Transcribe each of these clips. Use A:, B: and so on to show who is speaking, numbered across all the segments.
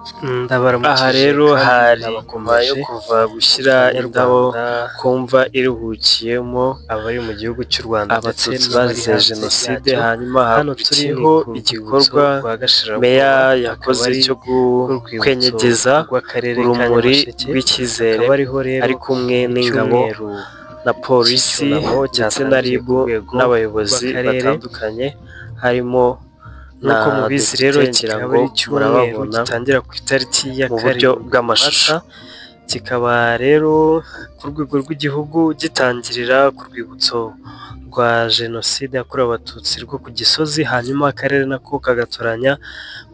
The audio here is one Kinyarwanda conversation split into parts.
A: Aha rero hari nyuma yo kuva gushyira indabo ku mva iruhukiyemo abari mu gihugu cy'u Rwanda Abatutsi bazize Jenoside, hanyuma hakurikiyeho igikorwa meya yakoze cyo kwenyegeza urumuri rw'icyizere, ari kumwe n'ingabo na polisi ndetse na RIB n'abayobozi batandukanye, harimo nk'uko mubizi rero kikaba ari icyumweru gitangira ku itariki ya mu buryo bw'amashusho, kikaba rero ku rwego rw'igihugu gitangirira ku rwibutso rwa Jenoside yakorewe Abatutsi rwo ku Gisozi, hanyuma akarere nako kagatoranya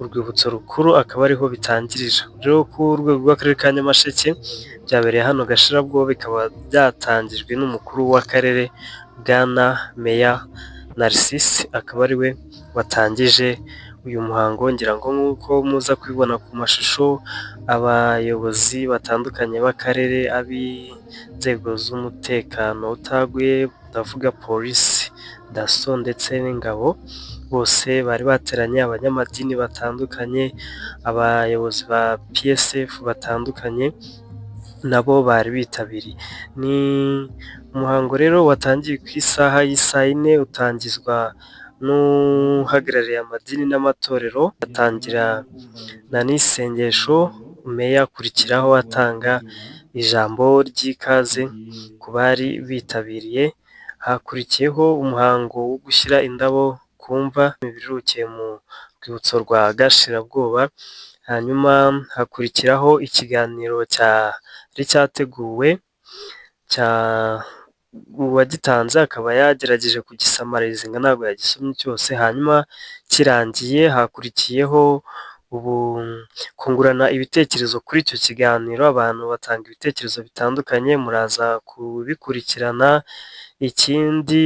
A: urwibutso rukuru akaba ariho bitangirira. Rero ku rwego rw'akarere ka Nyamasheke byabereye hano Gashirabwoba, bikaba byatangijwe n'umukuru w'akarere Bwana Meya Narcisse, akaba ari we watangije uyu muhango. Ngira ngo nk'uko muza kubibona ku mashusho, abayobozi batandukanye b'akarere, ab'inzego z'umutekano utaguye, ndavuga polisi, daso ndetse n'ingabo, bose bari bateranye, abanyamadini batandukanye, abayobozi ba PSF batandukanye nabo bari bitabiriye. Ni umuhango rero watangiye ku isaha y'isaa yine, utangizwa n'uhagarariye amadini n'amatorero, atangira n'isengesho, meya akurikiraho atanga ijambo ry'ikaze ku bari bitabiriye. Hakurikiyeho umuhango wo gushyira indabo ku mva birukiye mu rwibutso rwa Gashirabwoba, hanyuma hakurikiraho ikiganiro cyari cyateguwe uwagitanze akaba yagerageje kugisamariza, ntabwo yagisomye cyose. Hanyuma kirangiye hakurikiyeho kungurana ibitekerezo kuri icyo kiganiro, abantu batanga ibitekerezo bitandukanye, muraza kubikurikirana. Ikindi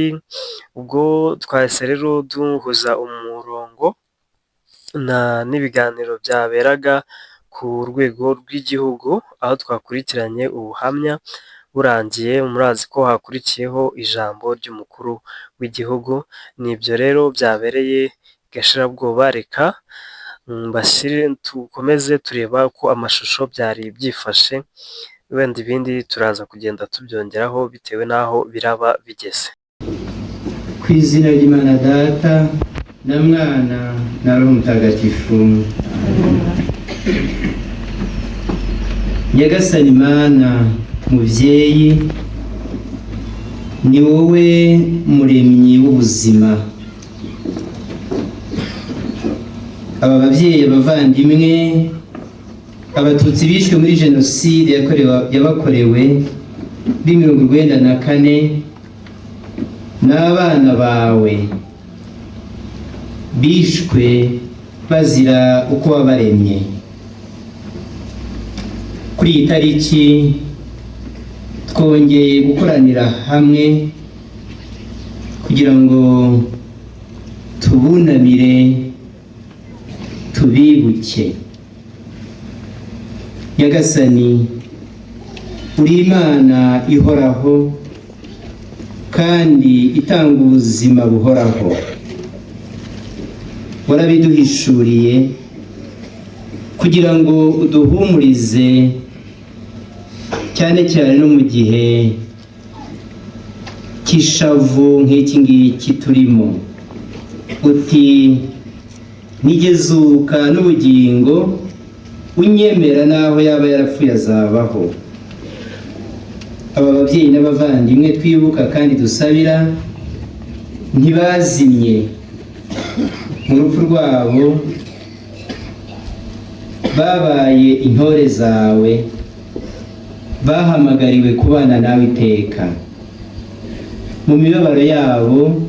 A: ubwo twahise rero duhuza umurongo n'ibiganiro byaberaga ku rwego rw'igihugu, aho twakurikiranye ubuhamya. Burangiye murazi ko hakurikiyeho ijambo ry'umukuru w'igihugu. Nibyo rero byabereye Gashirabwoba. Reka dukomeze tureba uko amashusho byari byifashe, wenda ibindi turaza kugenda tubyongeraho bitewe n'aho biraba bigeze.
B: Ku izina ry'Imana Data na Mwana na Roho Mutagatifu. Nyagasani Mana Mubyeyi, ni wowe muremyi w'ubuzima. Aba babyeyi, abavandimwe, Abatutsi bishwe muri Jenoside yabakorewe muri 1994, n'abana bawe bishwe bazira uko wabaremye. Kuri iyi tariki twongeye gukoranira hamwe kugira ngo tubunamire, tubibuke. Nyagasani, uri Imana ihoraho kandi itanga ubuzima buhoraho. Warabiduhishuriye kugira ngo uduhumurize, cyane cyane no mu gihe cy'ishavu nk'iki ngiki turimo. Uti nigezuka n'ubugingo, unyemera naho yaba yarapfuye azabaho. Aba babyeyi n'abavandimwe twibuka kandi dusabira ntibazimye mu rupfu rwabo, babaye intore zawe, bahamagariwe kubana nawe iteka. Mu mibabaro yabo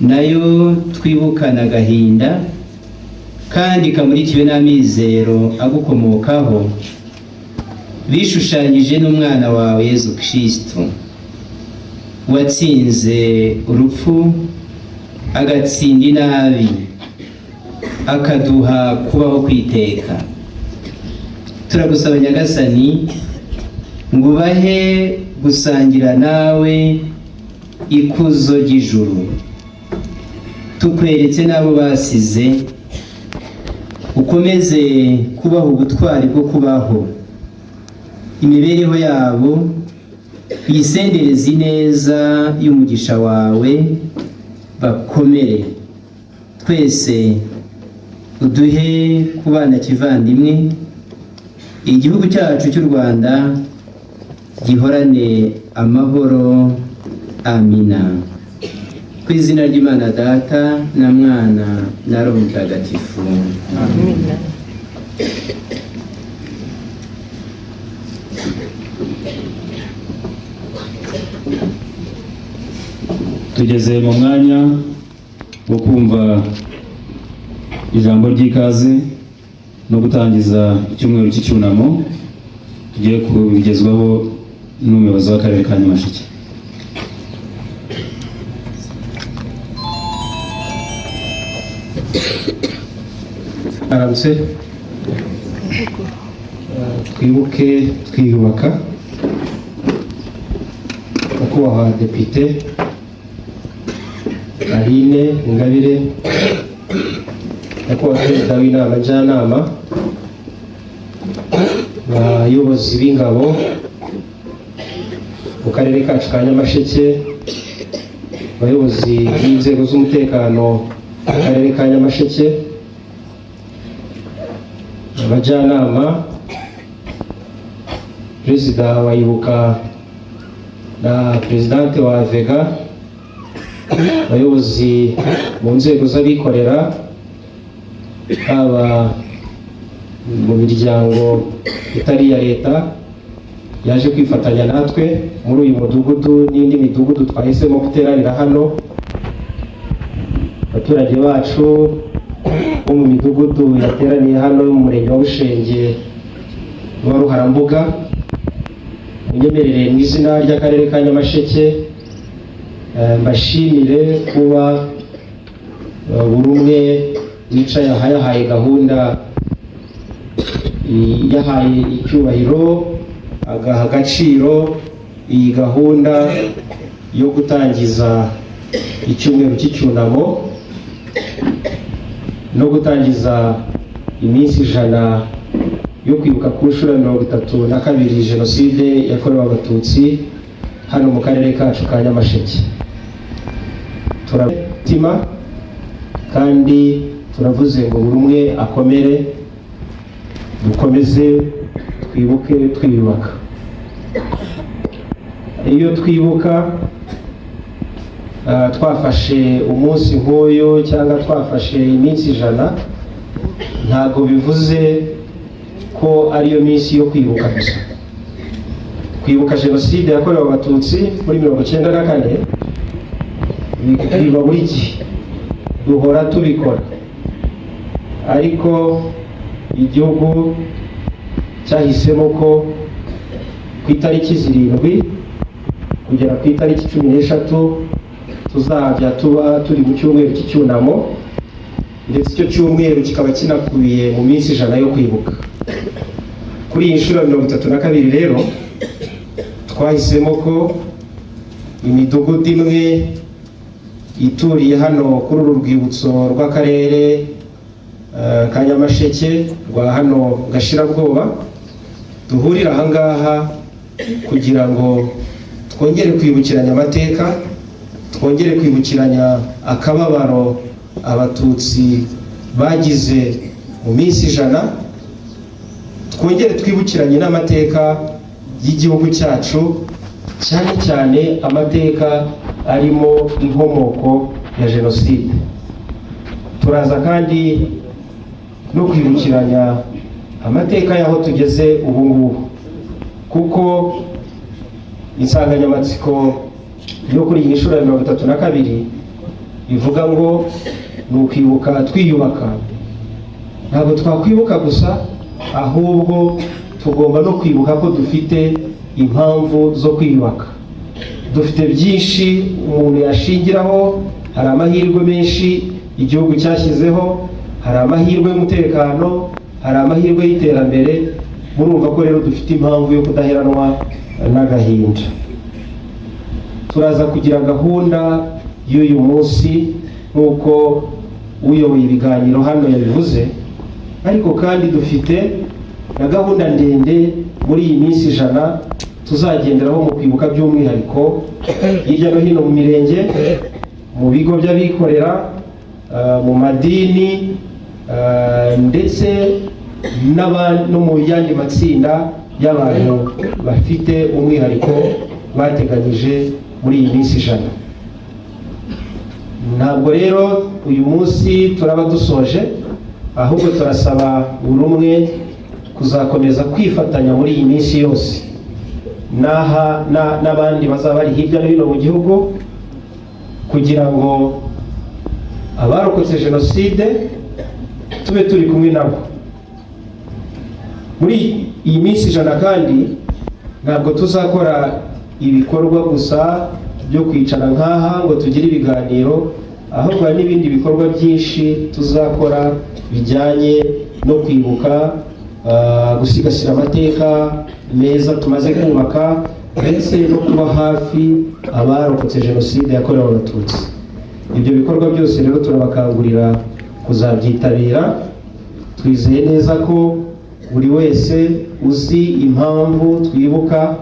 B: nayo twibukana agahinda, kandi kamurikiwe n'amizero agukomokaho, bishushanyije n'umwana wawe Yezu Kristo, watsinze urupfu agatsinda inabi, akaduha kubaho kwiteka. Turagusaba Nyagasani ngo ubahe gusangira nawe ikuzo ry'ijuru. Tukweretse n'abo basize ukomeze kubaho ubutwari bwo kubaho imibereho yabo uyisendereze ineza y'umugisha wawe bakomere twese uduhe kubana kivandimwe igihugu cyacu cy'u Rwanda gihorane amahoro amina ku izina ry'Imana Data na Mwana na Roho Mutagatifu amina.
C: Tugeze mu mwanya wo kumva ijambo ry'ikaze no gutangiza icyumweru cy'icyunamo tugiye kubigezwaho n'umuyobozi w'akarere ka Nyamasheke.
D: Aramutse twibuke twiyubaka. Nyakubahwa Depite Aline Ingabire, nyakubahwa Perezida w'inama njyanama, abayobozi b'ingabo mu karere kacu ka Nyamasheke, abayobozi b'inzego z'umutekano mu karere ka Nyamasheke, abajyanama, Perezida wa Ibuka na Presidente wa Vega, abayobozi mu nzego z'abikorera, haba mu miryango itari iya leta yaje kwifatanya natwe muri uyu mudugudu n'indi midugudu twahisemo guteranira hano, abaturage bacu bo mu midugudu yateraniye hano mu murenge wa Bushenge wa Ruharambuga, munyemerere mu izina ry'akarere ka Nyamasheke mbashimire kuba buri umwe wicaye yahaye gahunda, yahaye icyubahiro, agaha agaciro iyi gahunda yo gutangiza icyumweru cy'icyunamo no gutangiza iminsi 100 yo kwibuka ku nshuro 32 Jenoside yakorewe Abatutsi hano mu karere kacu ka Nyamasheke. Turatima kandi turavuze ngo buri umwe akomere, dukomeze twibuke twiyubaka. Iyo twibuka twafashe umunsi nk'uyu cyangwa twafashe iminsi 100, ntabwo bivuze ko ariyo minsi yo kwibuka gusa. Kwibuka Jenoside yakorewe Abatutsi muri 1994 biba buri gihe, duhora tubikora, ariko igihugu cyahisemo ko ku itariki 7 kugera ku itariki 13 tuzajya tuba turi mu cyumweru cy'icyunamo, ndetse icyo cyumweru kikaba kinakubiye mu minsi 100 yo kwibuka. Kuri iyi nshuro 32 rero twahisemo ko imidugudu imwe ituriye hano kuri uru rwibutso rw'akarere ka Nyamasheke rwa hano Gashirabwoba duhurira ahangaha kugira ngo twongere kwibukiranya amateka, twongere kwibukiranya akababaro Abatutsi bagize mu minsi 100, twongere twibukiranye n'amateka y'igihugu cyacu, cyane cyane amateka arimo inkomoko ya Jenoside. Turaza kandi no kwibukiranya amateka y'aho tugeze ubu ngubu, kuko insanganyamatsiko yo kuri iyi nshuro ya 32 ivuga ngo ni ukwibuka twiyubaka. Ntabwo twakwibuka gusa, ahubwo tugomba no kwibuka ko dufite impamvu zo kwiyubaka. Dufite byinshi umuntu yashingiraho, hari amahirwe menshi igihugu cyashyizeho, hari amahirwe y'umutekano, hari amahirwe y'iterambere. Murumva ko rero dufite impamvu yo kudaheranwa n'agahinda. Turaza kugira gahunda y'uyu munsi nk'uko uyoboye ibiganiro hano yabivuze, ariko kandi dufite na gahunda ndende muri iyi minsi 100 tuzagenderaho mu kwibuka by'umwihariko hirya no hino mu mirenge, mu bigo by'abikorera, mu madini, ndetse no mu yandi matsinda y'abantu bafite umwihariko bateganyije muri iyi minsi 100. Ntabwo rero uyu munsi turaba dusoje, ahubwo turasaba buri umwe kuzakomeza kwifatanya muri iyi minsi yose n'abandi bazaba bari hirya no hino mu gihugu, kugira ngo abarokotse jenoside tube turi kumwe nabo. Muri iyi minsi 100 kandi ntabwo tuzakora ibikorwa gusa byo kwicara nk'aha ngo tugire ibiganiro, ahubwo hari n'ibindi bikorwa byinshi tuzakora bijyanye no kwibuka, gusigasira amateka meza tumaze kubaka, ndetse no kuba hafi abarokotse jenoside yakorewe Abatutsi. Ibyo bikorwa byose rero turabakangurira kuzabyitabira. Twizeye neza ko buri wese uzi impamvu twibuka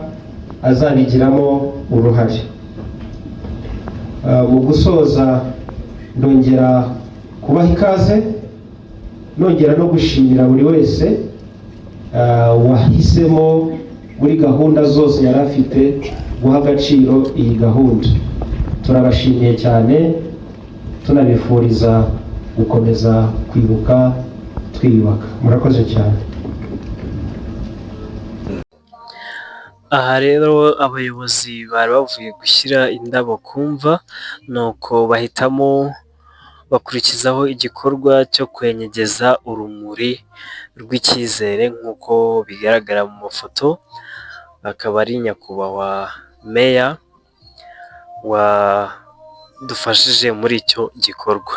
D: azabigiramo uruhare. Mu gusoza ndongera kubaha ikaze, nongera no gushimira buri wese wahisemo muri gahunda zose yari afite guha agaciro iyi gahunda. Turabashimiye cyane, tunabifuriza gukomeza kwibuka twiyubaka. Murakoze cyane.
A: Aha rero abayobozi bari bavuye gushyira indabo ku mva, nuko bahitamo bakurikizaho igikorwa cyo kwenyegeza urumuri rw'icyizere nk'uko bigaragara mu mafoto. Akaba ari nyakubahwa meya wadufashije muri icyo gikorwa.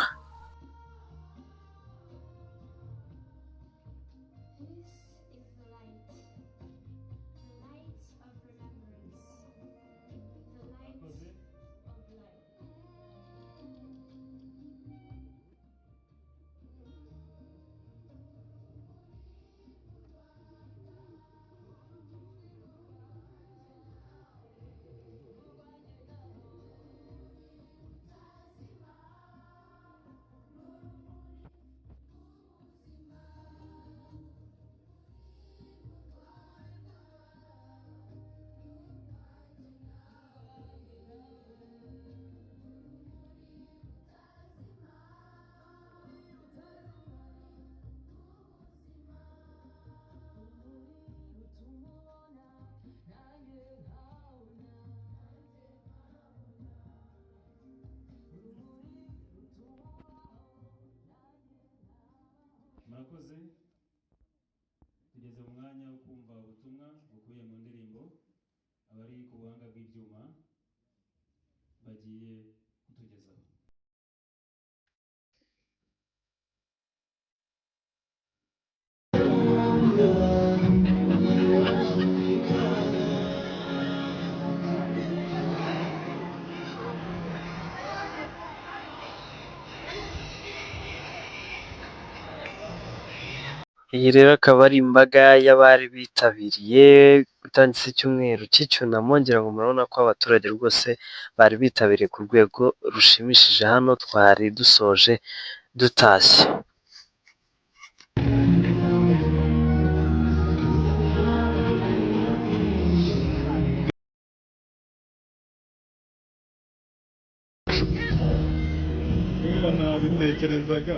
C: Murakoze. Tugeze mu mwanya wo kumva ubutumwa bukubiye mu ndirimbo abari ku buhanga bw'ibyuma bagiye kutugezaho.
A: Iyi rero akaba ari imbaga y'abari bitabiriye gutangiza icyumweru cy'icyunamo. Ngira ngo murabona ko abaturage rwose bari bitabiriye ku rwego rushimishije. Hano twari dusoje dutashye.
E: nabitekerezaga